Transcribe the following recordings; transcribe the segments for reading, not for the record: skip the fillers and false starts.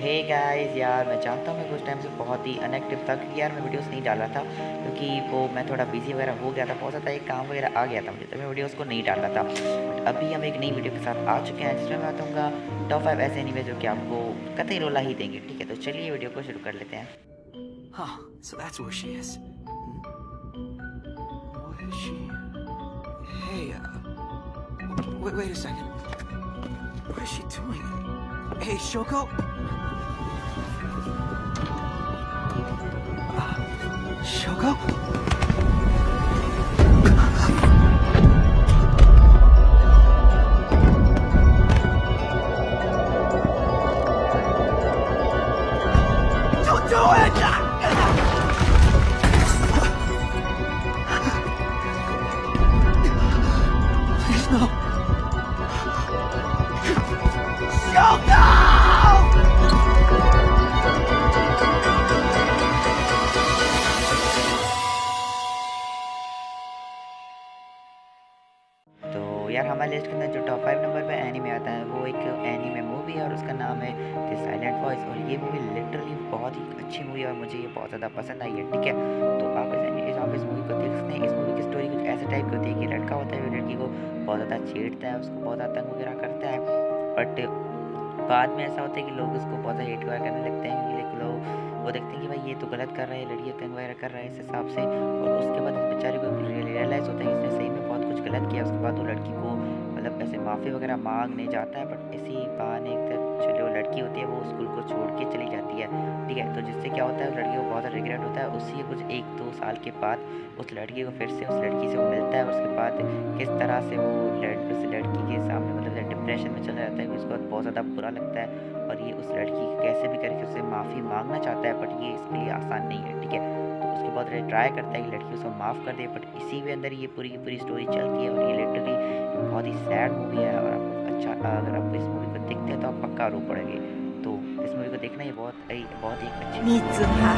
Hey guys यार मैं जानता हूँ मैं कुछ टाइम से बहुत ही अनएक्टिव था क्योंकि यार मैं वीडियोस नहीं डाल रहा था क्योंकि वो मैं थोड़ा बिजी वगैरह हो गया था, बहुत ज़्यादा एक काम वगैरह आ गया था मुझे, तो मैं वीडियोस को नहीं डाल रहा था। बट अभी हम एक नई वीडियो के साथ आ चुके हैं जिसमें मैं बताऊँगा टॉप 5 ऐसे एनीमे जो कि आपको कतई रोला ही देंगे। ठीक है, तो चलिए वीडियो को शुरू कर लेते हैं। Huh, so that's where she is. What is she? Hey, wait a second. What is she doing? Hey, Shoko? Shoko? Don't do it! Please, no. Shoko! तो यार हमारे लिस्ट के अंदर जो टॉप 5 नंबर पे एनीमे आता है वो एक एनीमे मूवी है और उसका नाम है द साइलेंट वॉइस। और ये मूवी लिटरली बहुत ही अच्छी मूवी है और मुझे ये बहुत ज़्यादा पसंद आई है। ठीक है, तो आप इस मूवी को देख सकते हैं। इस मूवी की स्टोरी कुछ ऐसे टाइप की होती है कि लड़का होता है, वो लड़की को बहुत ज़्यादा छेड़ता है, उसको बहुत ज़्यादा तंग वगैरह करता है। बट बाद में ऐसा होता है कि लोग उसको बहुत ज़्यादा हेट वगैरह करने लगते हैं क्योंकि लोग वो देखते हैं कि भाई ये तो गलत कर रहा है, लड़की तंग वगैरह कर रहा है इस हिसाब से। और उसके बाद इस बेचारे को रियलाइज़ होता है कि इसने सही में बहुत कुछ गलत किया। उसके बाद वो लड़की को मतलब ऐसे माफ़ी वगैरह मांगने जाता है, बट इसी बहाने एक तरफ जो लड़की होती है वो स्कूल को छोड़ के चली जाती है। ठीक है, तो जिससे क्या होता है उस लड़की को बहुत ज़्यादा रिग्रेट होता है। उसी कुछ 1-2 साल के बाद उस लड़की को फिर से उस लड़की से वो मिलता है और उसके बाद किस तरह से वो उस लड़की के सामने मतलब डिप्रेशन में चला जाता है कि उसको बहुत ज़्यादा बुरा लगता है और ये उस लड़की को कैसे भी करके उससे माफ़ी मांगना चाहता है, बट ये इसके लिए आसान नहीं है। ठीक है, तो उसके बाद ट्राई करता है कि लड़की उसको माफ़ कर दे, बट इसी के अंदर ये पूरी की पूरी स्टोरी चलती है। और ये लिटरली बहुत ही सैड मूवी है और आपको अगर आप इस मूवी को देखते हैं तो आप पक्का रो पड़ेंगे। तो इस मूवी को देखना ये बहुत ही एक अच्छी 三つ葉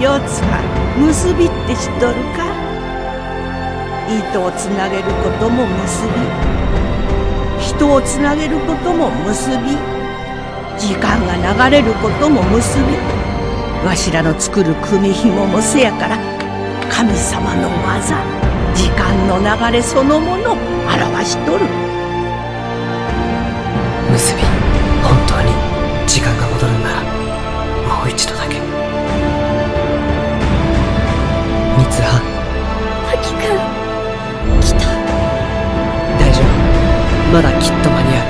四つ葉結びって知っとるか？糸をつなげることも結び、人をつなげることも結び、時間が流れることも結び、わしらの作る組紐もせやから、神様の技、時間の流れそのものを表しとる。結び、本当に時間が戻るんならもう一度だけ。三つ葉、滝くん来た。大丈夫、まだきっと間に合う。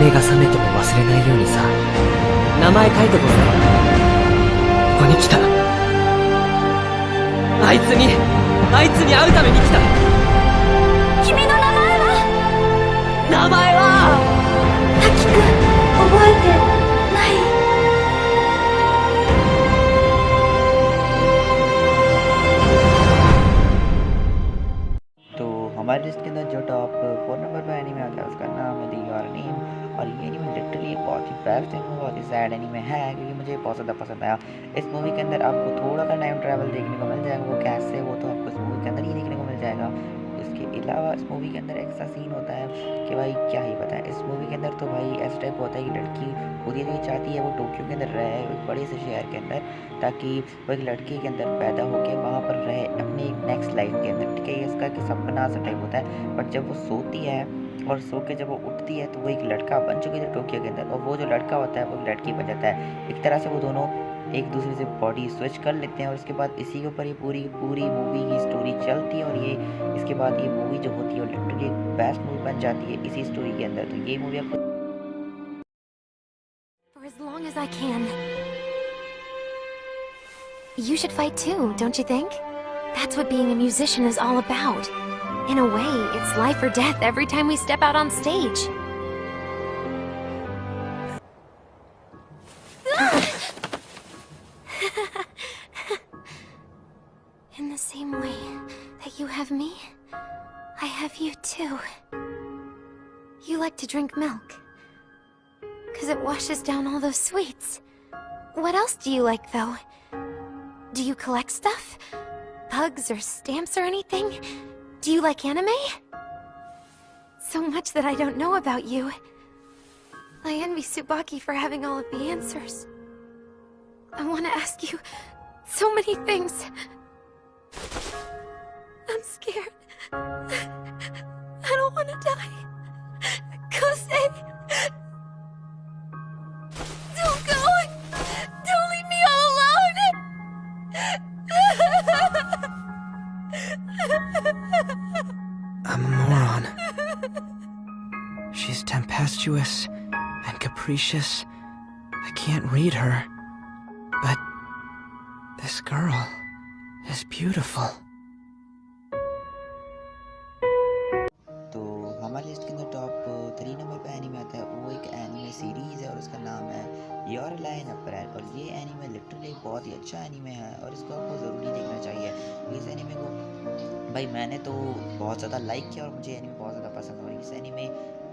目が覚めても忘れないようにさ。名前書いてこぜ。ここに来た。あいつに会うために来た。君の名前は？名前は滝くん覚えてない？तो हमारे लिस्ट के अंदर जो टॉप 4 नंबर पर एनीमे आता है उसका नाम है द योर नेम। और ये एनीमे लिटरली बहुत ही बेस्ट एनीमे, बहुत ही सैड एनीमे है क्योंकि मुझे बहुत ज़्यादा पसंद आया। इस मूवी के अंदर आपको थोड़ा सा टाइम ट्रैवल देखने को मिल जाएगा, वो कैसे वो तो आपको इस मूवी के अंदर ही देखने को मिल जाएगा। इसके अलावा इस मूवी के अंदर एक ऐसा सीन होता है कि भाई क्या ही बताएं। इस मूवी के अंदर तो भाई ऐसा टाइप होता है कि लड़की खुद ही नहीं चाहती है वो टोक्यो के अंदर रहे एक बड़े से शहर के अंदर, ताकि वो एक लड़की के अंदर पैदा होकर वहाँ पर रहे अपनी एक नेक्स्ट लाइफ के अंदर। ठीक है, इसका कि सपना सा टाइप होता है। बट जब वो सोती है और सो के जब वो उठती है तो वो एक लड़का बन चुकी है टोक्यो के अंदर, और वो जो लड़का होता है वो लड़की बन जाता है। एक तरह से वो दोनों एक दूसरे से बॉडी स्विच कर लेते हैं और उसके बाद इसी के ऊपर ये पूरी मूवी की स्टोरी चलती है। और ये इसके बाद ये मूवी जो होती है वो लिटरली एक बेस्ट मूवी बन जाती है इसी स्टोरी के अंदर। तो ये मूवी आपको For as long as I can. You should fight too, don't you think? That's what being a musician is all about. In a way, it's life or death every time we step out on stage. In the same way that you have me, I have you too. You like to drink milk, 'cause it washes down all those sweets. What else do you like, though? Do you collect stuff? Pugs or stamps or anything? Do you like anime? So much that I don't know about you. I envy Tsubaki for having all of the answers. I want to ask you so many things. I'm scared. I don't want to die. Kosei! Don't go! Don't leave me all alone! I'm a moron. She's tempestuous and capricious. I can't read her. But this girl is beautiful. तो हमारे list के अंदर top 3 number पे anime आता है। वो एक anime series है और उसका नाम है योर लाइन अप्रैल। और ये एनीमे लिटरली बहुत ही अच्छा एनीमे है और इसको आपको ज़रूरी देखना चाहिए। इस एनीमे को भाई मैंने तो बहुत ज़्यादा लाइक किया और मुझे एनीमे बहुत ज़्यादा पसंद। और इस एनीमे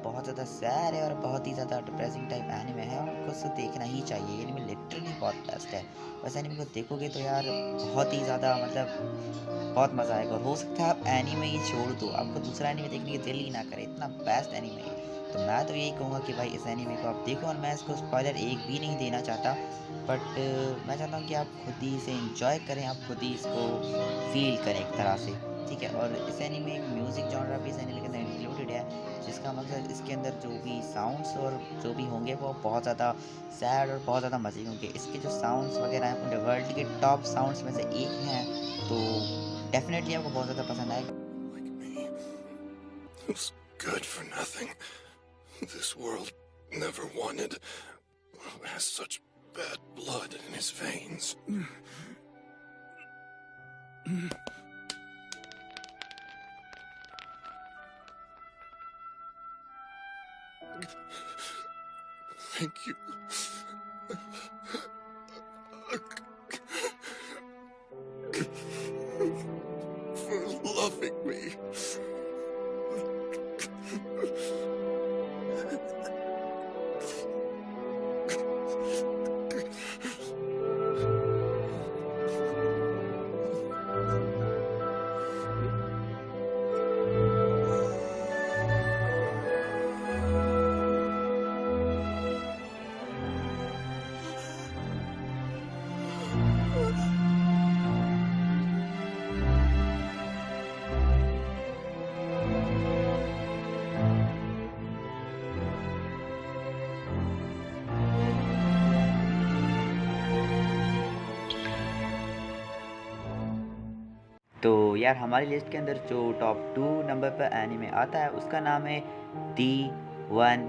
बहुत ज़्यादा सैड है और बहुत ही ज़्यादा डिप्रेसिंग टाइप एनीमे है और आपको इसको देखना ही चाहिए। एनीमे लिटरली बहुत बेस्ट है। बस एनीमे को देखोगे तो यार बहुत ही ज़्यादा मतलब बहुत मज़ा आएगा। और हो सकता है आप एनीमे ही छोड़ दो, आपको दूसरा एनीमे देखने की दिल ही ना करे, इतना बेस्ट एनीमे है। तो मैं तो यही कहूँगा कि भाई इस एनीमे को आप देखो। और मैं इसको स्पॉइलर एक भी नहीं देना चाहता, बट मैं चाहता हूँ कि आप खुद ही इसे एंजॉय करें, आप खुद ही इसको फील करें एक तरह से, ठीक है। और इस एनीमे एक म्यूज़िक जॉनरा भी इस एनीमे के अंदर इंक्लूडेड है, जिसका मकसद इसके अंदर जो भी साउंड्स और जो भी होंगे वो बहुत ज़्यादा सैड और बहुत ज़्यादा मज़े होंगे। इसके जो साउंड्स वगैरह हैं पूरे वर्ल्ड के टॉप साउंड्स में से एक हैं, तो डेफिनेटली आपको बहुत ज़्यादा पसंद आएगा। Like me, who's good for nothing. This world never wanted. Who has such bad blood in his veins. Thank you. For loving me. तो यार हमारी लिस्ट के अंदर जो टॉप 2 नंबर पर एनीमे आता है उसका नाम है the one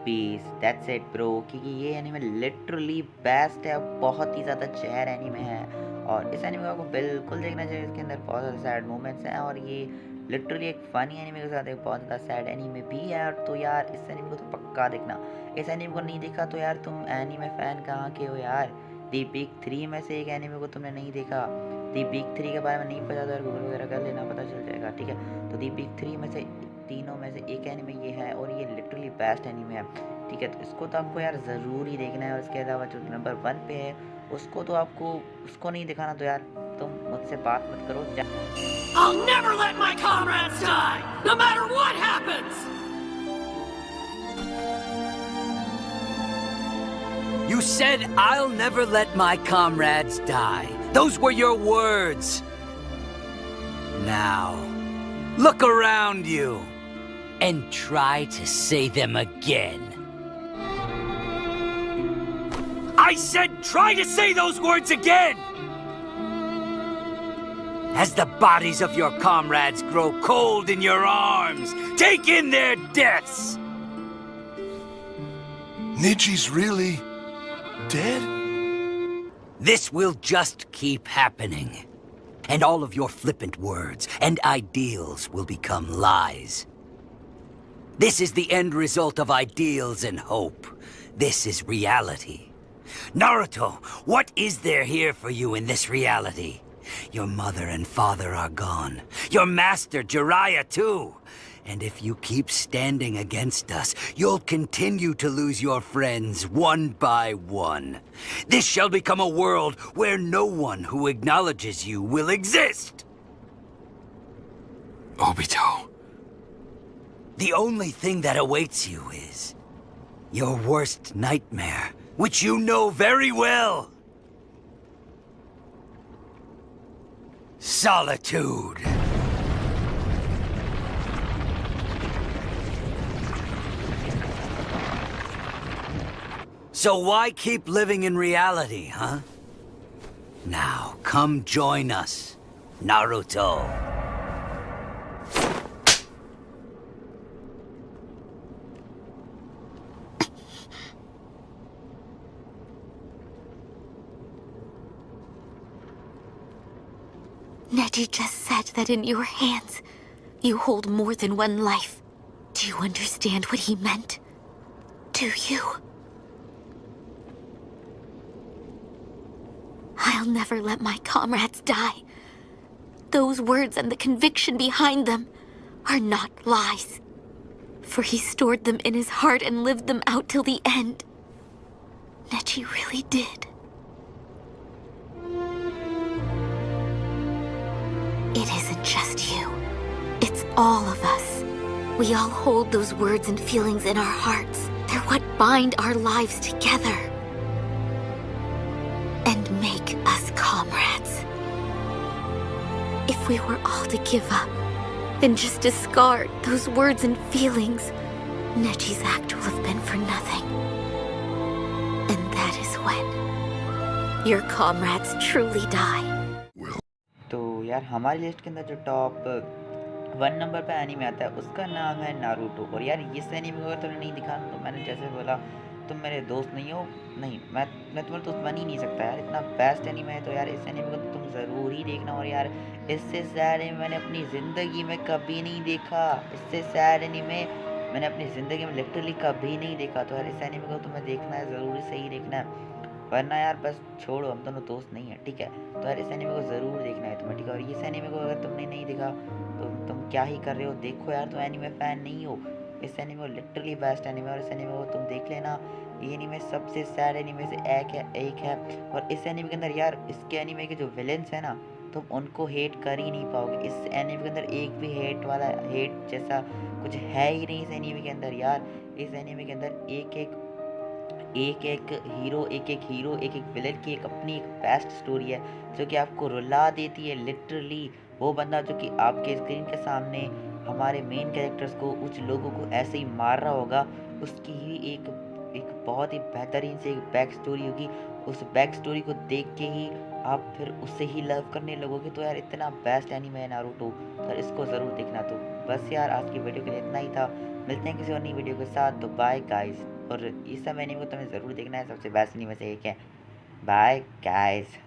piece. That's it bro, क्योंकि ये एनीमे लिटरली बेस्ट है, बहुत ही ज़्यादा चेयर एनीमे है और इस एनीमे को आपको बिल्कुल देखना चाहिए। इसके अंदर बहुत ज़्यादा सैड मोमेंट्स हैं और ये लिटरली एक फ़नी एनीमे के साथ एक बहुत ज़्यादा सैड एनीमे भी है। तो यार इस एनीमे को तो पक्का देखना। इस एनीमे को नहीं देखा तो यार तुम एनीमे फ़ैन कहाँ के हो यार। दी बिग 3 में से एक एनीमे को तुमने नहीं देखा, दी बिग 3 के बारे में नहीं पता तो यार गूगल वगैरह कर लेना, पता चल जाएगा, ठीक है। तो दी बिग 3 में से तीनों में से एक एनीमे ये है और ये लिटरली बेस्ट एनीमे है, ठीक है। तो इसको तो आपको यार ज़रूर ही देखना है। और इसके अलावा जो नंबर 1 पे है उसको तो आपको उसको नहीं दिखाना तो यार तुम मुझसे बात मत करो। I'll never let my comrades die, no matter what happens! You said I'll never let my comrades die. Those were your words. Now, look around you and try to say them again. I said try to say those words again! As the bodies of your comrades grow cold in your arms, take in their deaths! Niji's really dead? This will just keep happening. And all of your flippant words and ideals will become lies. This is the end result of ideals and hope. This is reality. Naruto, what is there here for you in this reality? Your mother and father are gone. Your master, Jiraiya, too. And if you keep standing against us, you'll continue to lose your friends one by one. This shall become a world where no one who acknowledges you will exist. Obito. The only thing that awaits you is Your worst nightmare, which you know very well. Solitude. So why keep living in reality, huh? Now, come join us, Naruto. Neji just said that in your hands, you hold more than one life. Do you understand what he meant? Do you? I'll never let my comrades die. Those words and the conviction behind them are not lies. For he stored them in his heart and lived them out till the end. Neji really did. It isn't just you. It's all of us. We all hold those words and feelings in our hearts. They're what bind our lives together and make us comrades. If we were all to give up and just discard those words and feelings, Neji's act will have been for nothing. And that is when your comrades truly die. तो यार हमारी list के अंदर जो top 1 number पे anime आता है उसका नाम है नारुतो। और यार इस एनीमे को अगर तुमने नहीं दिखा तो मैंने जैसे बोला तुम मेरे दोस्त नहीं हो, नहीं मैं तुम्हारा दोस्त बन ही नहीं सकता यार। इतना बेस्ट एनीमे है तो यार इस एनीमे को तो तुम ज़रूर ही देखना। और यार इससे सैड एनीमे मैंने अपनी ज़िंदगी में कभी नहीं देखा। इससे सैड एनीमे मैंने अपनी ज़िंदगी में लिटरली कभी नहीं देखा। तो यार इस एनीमे को तुम्हें देखना है, ज़रूरी सही देखना है, वरना यार बस छोड़ो, हम दोनों दोस्त नहीं हैं, ठीक है। तो यार इस एनीमे को ज़रूर देखना है तुम्हें, ठीक है। और इस एनीमे को अगर तुमने नहीं देखा तो तुम क्या ही कर रहे हो, देखो यार, तुम एनीमे फ़ैन नहीं हो। इस एनीमे को लिटरली बेस्ट एनीमे, और इस एनीमे को तुम देख लेना। ये एनीमे सबसे सैड एनीमे से एक है। और इस एनीमे के अंदर यार इसके एनीमे के जो विलेंस हैं ना, तुम उनको हेट कर ही नहीं पाओगे। इस एनीमे के अंदर एक भी हेट जैसा कुछ है ही नहीं इस एनीमे के अंदर यार। इस एनीमे के अंदर एक एक हीरो एक विलेन की अपनी एक बेस्ट स्टोरी है जो कि आपको रुला देती है लिटरली। वो बंदा जो कि आपके स्क्रीन के सामने हमारे मेन कैरेक्टर्स को, कुछ लोगों को ऐसे ही मार रहा होगा, उसकी ही एक बहुत ही बेहतरीन से एक बैक स्टोरी होगी। उस बैक स्टोरी को देख के ही आप फिर उससे ही लव करने लगोगे। तो यार इतना बेस्ट एनीमे है नारुतो, तो इसको ज़रूर देखना। तो बस यार आज की वीडियो के लिए इतना ही था। मिलते हैं किसी और नई वीडियो के साथ। तो बाय गाइस। और इस सब एनीमे को तुम्हें ज़रूर देखना है, सबसे बेस्ट एनीमे से एक है। Bye guys.